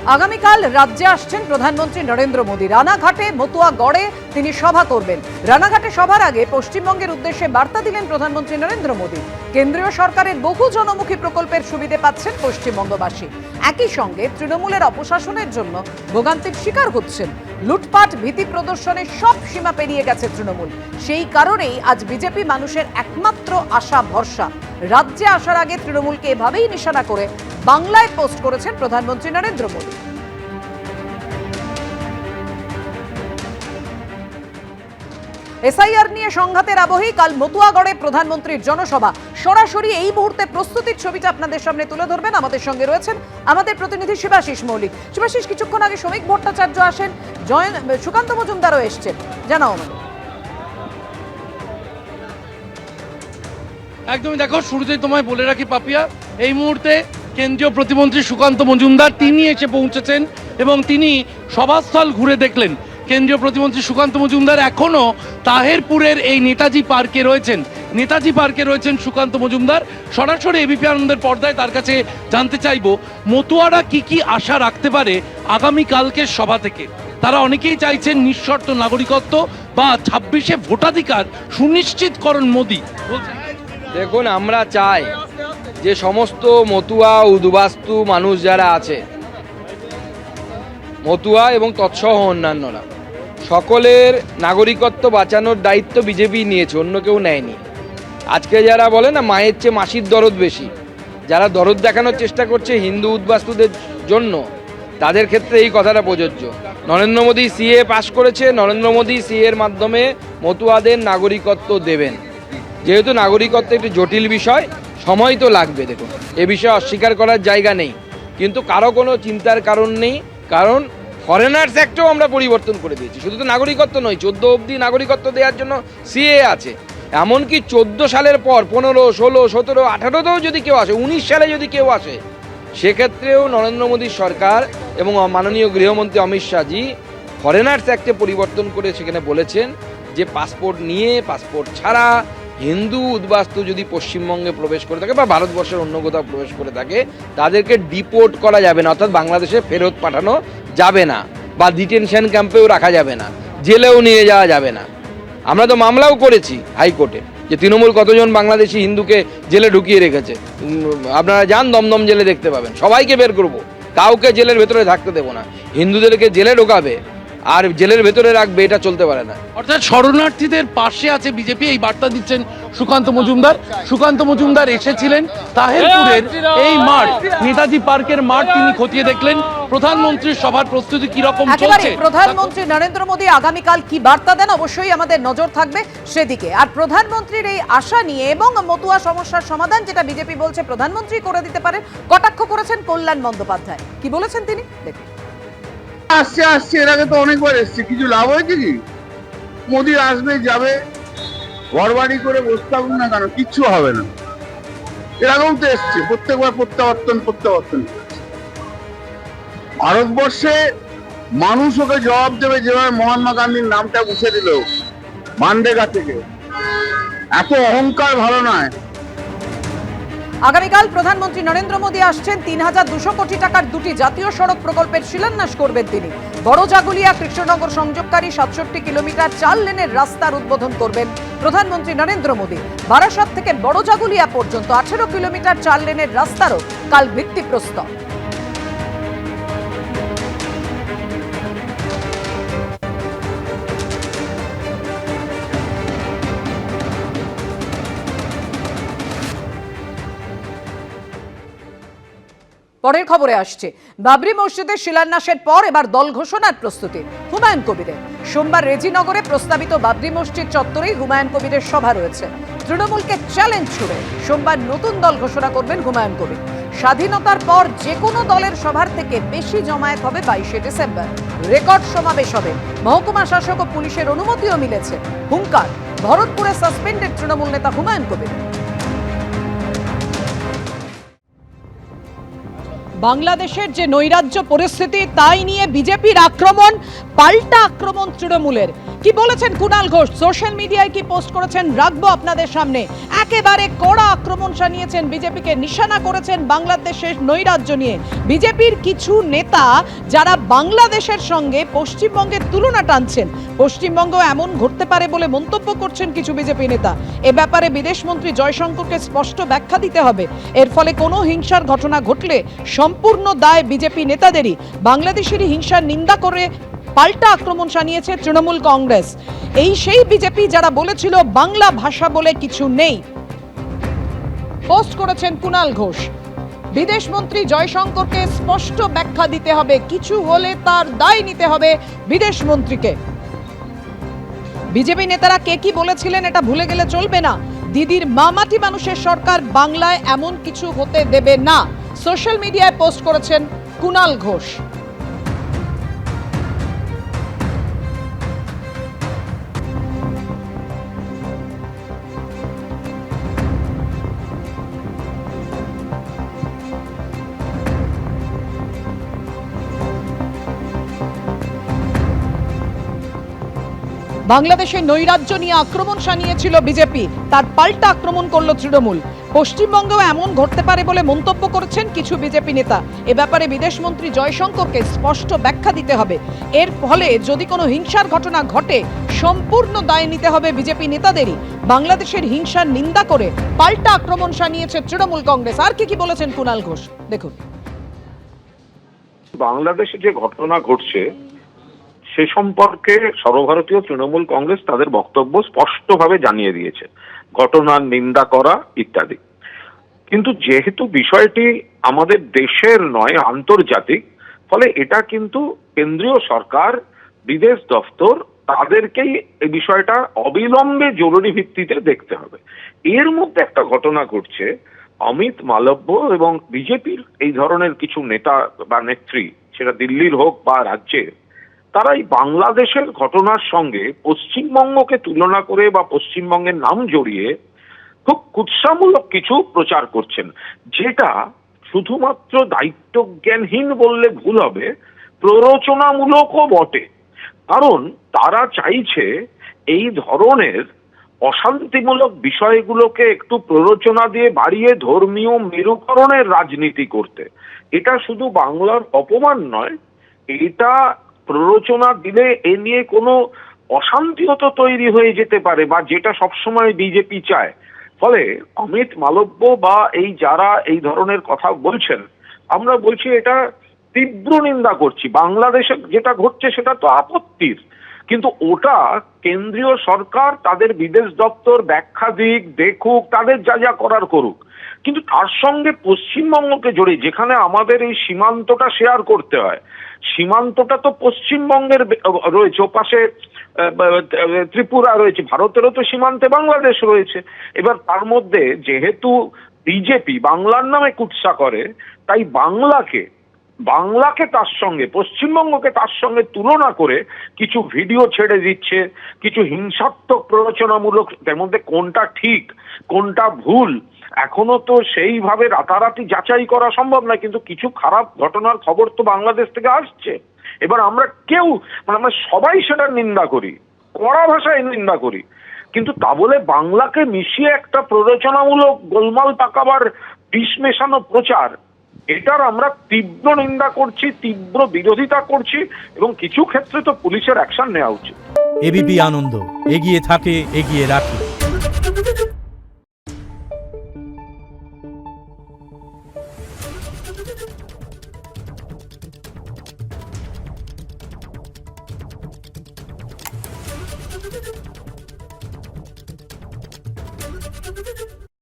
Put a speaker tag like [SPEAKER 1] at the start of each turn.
[SPEAKER 1] আগামীকাল রাজ্যে আসছেন প্রধানমন্ত্রী নরেন্দ্র মোদী। রানাঘাটে মতুয়া গড়ে তিনি সভা করবেন। রানাঘাটে সভার আগে পশ্চিমবঙ্গের উদ্দেশ্যে বার্তা দিলেন প্রধানমন্ত্রী নরেন্দ্র মোদী। কেন্দ্রীয় সরকারের বহু জনমুখী প্রকল্পের সুবিধে পাচ্ছেন পশ্চিমবঙ্গবাসী। একই সঙ্গে তৃণমূলের অপশাসনের জন্য ভোগান্তির শিকার হচ্ছেন। লুটপাট ভীতি প্রদর্শনের সব সীমা পেরিয়ে গেছে তৃণমূল। সেই কারণেই আজ বিজেপি মানুষের একমাত্র আশা ভরসা। রাজ্যে আসার আগে তৃণমূলকে এভাবেই নিশানা করে বাংলায় পোস্ট করেছেন প্রধানমন্ত্রী নরেন্দ্র মোদী। এসআইআর নিয়ে সংঘাতের আবহেই কাল মতুয়াগড়ে প্রধানমন্ত্রীর জনসভা। সরাসরি এই মুহূর্তে প্রস্তুতির ছবিটা আপনাদের সামনে তুলে ধরবেন আমাদের সঙ্গে রয়েছেন আমাদের প্রতিনিধি শিবাশিস মৌলিক। শিবাশিস, কিছুক্ষণ আগে শ্রমিক ভট্টাচার্য আসেন, সুকান্ত মজুমদারও এসছেন, জানাও আমাদের।
[SPEAKER 2] একদমই, দেখো শুরুতেই তোমায় বলে রাখি পাপিয়া, এই মুহূর্তে কেন্দ্রীয় প্রতিমন্ত্রী সুকান্ত মজুমদার তিনি এসে পৌঁছেছেন এবং তিনি সভাস্থল ঘুরে দেখলেন। কেন্দ্রীয় প্রতিমন্ত্রী সুকান্ত মজুমদার এখনো তাহেরপুরের এই নেতাজি পার্কে রয়েছেন। নেতাজি পার্কে রয়েছেন সুকান্ত মজুমদার। সরাসরি এবিপি আনন্দের পর্দায় তার কাছে জানতে চাইবো মতুয়ারা কি আশা রাখতে পারে আগামীকালকের সভা থেকে। তারা অনেকেই চাইছেন নিঃশর্ত নাগরিকত্ব বা 26-এ ভোটাধিকার সুনিশ্চিতকরণ মোদী।
[SPEAKER 3] দেখুন, আমরা চাই যে সমস্ত মতুয়া উদ্বাস্তু মানুষ যারা আছে, মতুয়া এবং তৎসহ অন্যান্যরা, সকলের নাগরিকত্ব বাঁচানোর দায়িত্ব বিজেপি নিয়েছে, অন্য কেউ নেয়নি। আজকে যারা বলে না মায়ের চেয়ে মাসির দরদ বেশি, যারা দরদ দেখানোর চেষ্টা করছে হিন্দু উদ্বাস্তুদের জন্য, তাদের ক্ষেত্রে এই কথাটা প্রযোজ্য। নরেন্দ্র মোদী সিএ পাশ করেছে, নরেন্দ্র মোদী সিএর মাধ্যমে মতুয়াদের নাগরিকত্ব দেবেন। যেহেতু নাগরিকত্ব একটি জটিল বিষয়, সময় তো লাগবে। দেখুন, এ বিষয়ে অস্বীকার করার জায়গা নেই, কিন্তু কারো কোনো চিন্তার কারণ নেই, কারণ ফরেনার্স অ্যাক্টও আমরা পরিবর্তন করে দিয়েছি। শুধু তো নাগরিকত্ব নয়, 14 অবধি নাগরিকত্ব দেওয়ার জন্য সিএ আছে। এমনকি 14 সালের পর 15, 16, 17, 18তেও যদি কেউ আসে, 19 সালে যদি কেউ আসে, সেক্ষেত্রেও নরেন্দ্র মোদীর সরকার এবং মাননীয় গৃহমন্ত্রী অমিত শাহজি ফরেনার্স অ্যাক্টে পরিবর্তন করে সেখানে বলেছেন যে পাসপোর্ট নিয়ে, পাসপোর্ট ছাড়া হিন্দু উদ্বাস্তু যদি পশ্চিমবঙ্গে প্রবেশ করে থাকে বা ভারতবর্ষের অন্য কোথাও প্রবেশ করে থাকে, তাদেরকে ডিপোর্ট করা যাবে না, অর্থাৎ বাংলাদেশে ফেরত পাঠানো যাবে না, বা ডিটেনশন ক্যাম্পেও রাখা যাবে না, জেলেও নিয়ে যাওয়া যাবে না। আমরা তো মামলাও করেছি হাইকোর্টে যে তৃণমূল কতজন বাংলাদেশি হিন্দুকে জেলে ঢুকিয়ে রেখেছে। আপনারা যান, দমদম জেলে দেখতে পাবেন, সবাইকে বের করব, কাউকে জেলের ভেতরে থাকতে দেবো না। হিন্দুদেরকে জেলে ঢোকাবে আর জেলের ভেতরে রাখবে, এটা চলতে পারে না।
[SPEAKER 2] অর্থাৎ শরণার্থীদের পাশে আছে বিজেপি, এই বার্তা দিচ্ছেন সুকান্ত মজুমদার। সুকান্ত মজুমদার এসেছিলেন তাহেরপুরের এই মাঠ, নেতাজি পার্কের মাঠ, তিনি খতিয়ে দেখলেন প্রধানমন্ত্রীর সভার প্রস্তুতি কি রকম চলছে।
[SPEAKER 1] প্রধানমন্ত্রী নরেন্দ্র মোদী আগামীকাল কি বার্তা দেন অবশ্যই আমাদের নজর থাকবে সেদিকে। আর প্রধানমন্ত্রীর এই আশা নিয়ে এবং মতুয়া সমস্যার সমাধান যেটা বিজেপি বলছে প্রধানমন্ত্রী করে দিতে পারেন, কটাক্ষ করেছেন কল্যাণ বন্দ্যোপাধ্যায়। কি বলেছেন তিনি দেখুন।
[SPEAKER 4] আসছে এর আগে তো অনেকবার এসছে, কিছু লাভ হয়েছে কি? মোদী আসবে যাবে, ঘরবাড়ি করে বসে থাকুন না কেন, কিচ্ছু হবে না। এর আগেও তো এসছে, প্রত্যেকবার প্রত্যাবর্তন। ভারতবর্ষে মানুষ ওকে জবাব দেবে যেভাবে মহাত্মা গান্ধীর নামটা মুছে দিল মানরেগা থেকে। এত অহংকার ভালো নয়।
[SPEAKER 1] আগামীকাল প্রধানমন্ত্রী নরেন্দ্র মোদী আসছেন। 3200 কোটি টাকার দুটি জাতীয় সড়ক প্রকল্পের শিলান্যাস করবেন তিনি। বড়জাগুলিয়া কৃষ্ণনগর সংযোগকারী 67 কিলোমিটার 4 লেনের রাস্তার উদ্বোধন করবেন প্রধানমন্ত্রী নরেন্দ্র মোদী। বারাসাত থেকে বড়জাগুলিয়া পর্যন্ত 18 কিলোমিটার 4 লেনের রাস্তারও কাল ভিত্তিপ্রস্তর। পরের খবরে আসছে, বাবরি মসজিদের শিলান্যাসের পর এবার দল ঘোষণার প্রস্তুতি হুমায়ুন কবিরের। সোমবার রেজিনগরে প্রস্তাবিত বাবরি মসজিদ চত্বরেই হুমায়ুন কবিরের সভা রয়েছে। তৃণমূলকে চ্যালেঞ্জ ছুড়ে সোমবার নতুন দল ঘোষণা করবেন হুমায়ুন কবির। স্বাধীনতার পর যে কোনো দলের সভার থেকে বেশি জমায়েত হবে 22শে ডিসেম্বর। রেকর্ড সমাবেশ হবে। মহকুমা শাসক ও পুলিশের অনুমতিও মিলেছে। হুঙ্কার ভরতপুরে সাসপেন্ডেড তৃণমূল নেতা হুমায়ুন কবির। বাংলাদেশের যে নৈরাজ্য পরিস্থিতি তাই নিয়ে বিজেপির আক্রমণ, পাল্টা আক্রমণ তৃণমূলের। কি বলেছেন কুণাল ঘোষ, সোশ্যাল মিডিয়ায় কি পোস্ট করেছেন রাখবো আপনাদের সামনে। একেবারে কড়া আক্রমণ শানিয়েছেন, বিজেপিকে নিশানা করেছেন বাংলাদেশের নৈরাজ্য নিয়ে। বিজেপির কিছু নেতা যারা বাংলাদেশের সঙ্গে পশ্চিমবঙ্গের তুলনা টানছেন, পশ্চিমবঙ্গ এমন ঘটতে পারে বলে মন্তব্য করছেন কিছু বিজেপি নেতা। এ ব্যাপারে বিদেশমন্ত্রী জয়শঙ্করকে স্পষ্ট ব্যাখ্যা দিতে হবে। এর ফলে কোনো হিংসার ঘটনা ঘটলে সম্পূর্ণ দায় বিজেপি নেতাদেরই। বাংলাদেশেরই হিংসার নিন্দা করে পাল্টা আক্রমণ শানিয়েছে তৃণমূল কংগ্রেস। এই সেই বিজেপি যারা বলেছিল বাংলা ভাষা বলে কিছু নেই। পোস্ট করেছেন কুণাল ঘোষ। বিদেশমন্ত্রী জয়শঙ্করকে স্পষ্ট ব্যাখ্যা দিতে হবে, কিছু হলে তার দায় নিতে হবে বিদেশমন্ত্রীকে। বিজেপি নেতারা কে কি বলেছিলেন এটা ভুলে গেলে চলবে না। দিদির মামাটি মানুষের সরকার বাংলায় এমন কিছু হতে দেবে না, সোশ্যাল মিডিয়ায় পোস্ট করেছেন কুণাল ঘোষ। বাংলাদেশের নৈরাজ্য নিয়ে আক্রমণ শানিয়েছিল বিজেপি, তার পাল্টা আক্রমণ করল তৃণমূল। পশ্চিমবঙ্গেও এমন ঘটতে পারে বলে মন্তব্য করেছেন কিছু বিজেপি নেতা। এ ব্যাপারে বিদেশমন্ত্রী জয়শঙ্করকে স্পষ্ট ব্যাখ্যা দিতে হবে। এর ফলে যদি কোনো হিংসার ঘটনা ঘটে সম্পূর্ণ দায় নিতে হবে বিজেপি নেতাদেরই। বাংলাদেশের হিংসার নিন্দা করে পাল্টা আক্রমণ শানিয়েছে তৃণমূল কংগ্রেস। আর কি বলেছেন কুণাল ঘোষ দেখুন।
[SPEAKER 5] বাংলাদেশে যে ঘটনা ঘটছে সে সম্পর্কে সর্বভারতীয় তৃণমূল কংগ্রেস তাদের বক্তব্য স্পষ্টভাবে জানিয়ে দিয়েছে, ঘটনার নিন্দা করা ইত্যাদি। কিন্তু যেহেতু বিষয়টি আমাদের দেশের নয়, আন্তর্জাতিক, ফলে এটা কিন্তু কেন্দ্রীয় সরকার, বিদেশ দপ্তর তাদেরকেই এই বিষয়টা অবিলম্বে জরুরি ভিত্তিতে দেখতে হবে। এর মধ্যে একটা ঘটনা ঘটছে, অমিত মালব্য এবং বিজেপির এই ধরনের কিছু নেতা বা নেত্রী, সেটা দিল্লির হোক বা রাজ্যের, তারা এই বাংলাদেশের ঘটনার সঙ্গে পশ্চিমবঙ্গকে তুলনা করে বা পশ্চিমবঙ্গের নাম জড়িয়ে খুব কুৎসামূলক কিছু প্রচার করছেন, যেটা শুধুমাত্র দায়িত্বজ্ঞানহীন বললে ভুল হবে, প্ররোচনামূলকও বটে। কারণ তারা চাইছে এই ধরনের অশান্তিমূলক বিষয়গুলোকে একটু প্ররোচনা দিয়ে বাড়িয়ে ধর্মীয় মেরুকরণের রাজনীতি করতে। এটা শুধু বাংলার অপমান নয়, এটা প্ররোচনা দিলে এ নিয়ে কোনো অশান্তিও তো তৈরি হয়ে যেতে পারে, বা যেটা সবসময় বিজেপি চায়। ফলে অমিত মালব্য বা এই যারা এই ধরনের কথা বলছেন, আমরা বলছি এটা তীব্র নিন্দা করছি। বাংলাদেশে যেটা ঘটছে সেটা তো আপত্তির, কিন্তু ওটা কেন্দ্রীয় সরকার তাদের বিদেশ দপ্তর ব্যাখ্যা দিক, দেখুক, তাদের যা যা করার করুক। কিন্তু তার সঙ্গে পশ্চিমবঙ্গকে জড়িয়ে, যেখানে আমাদের এই সীমান্তটা শেয়ার করতে হয়, সীমান্তটা তো পশ্চিমবঙ্গের রয়েছে, ওপাশে ত্রিপুরা রয়েছে, ভারতেরও তো সীমান্তে বাংলাদেশ রয়েছে। এবার তার মধ্যে যেহেতু বিজেপি বাংলার নামে কুৎসা করে, তাই বাংলাকে তার সঙ্গে, পশ্চিমবঙ্গকে তার সঙ্গে তুলনা করে কিছু ভিডিও ছেড়ে দিচ্ছে, কিছু হিংসাত্মক প্ররোচনামূলক। তার মধ্যে কোনটা ঠিক কোনটা ভুল এখনো তো সেইভাবে রাতারাতি যাচাই করা সম্ভব নয়, কিন্তু কিছু খারাপ ঘটনার খবর তো বাংলাদেশ থেকে আসছে। এবার আমরা আমরা সবাই সেটার নিন্দা করি, কড়া ভাষায় নিন্দা করি, কিন্তু তা বলে বাংলাকে মিশিয়ে একটা প্ররোচনামূলক গোলমাল পাকাবার বিষ মেশানো প্রচার, এটার আমরা তীব্র নিন্দা করছি, তীব্র বিরোধিতা করছি, এবং কিছু ক্ষেত্রে তো পুলিশের অ্যাকশন নেওয়া উচিত।
[SPEAKER 6] এবিপি আনন্দ এগিয়ে থাকে, এগিয়ে রাখে।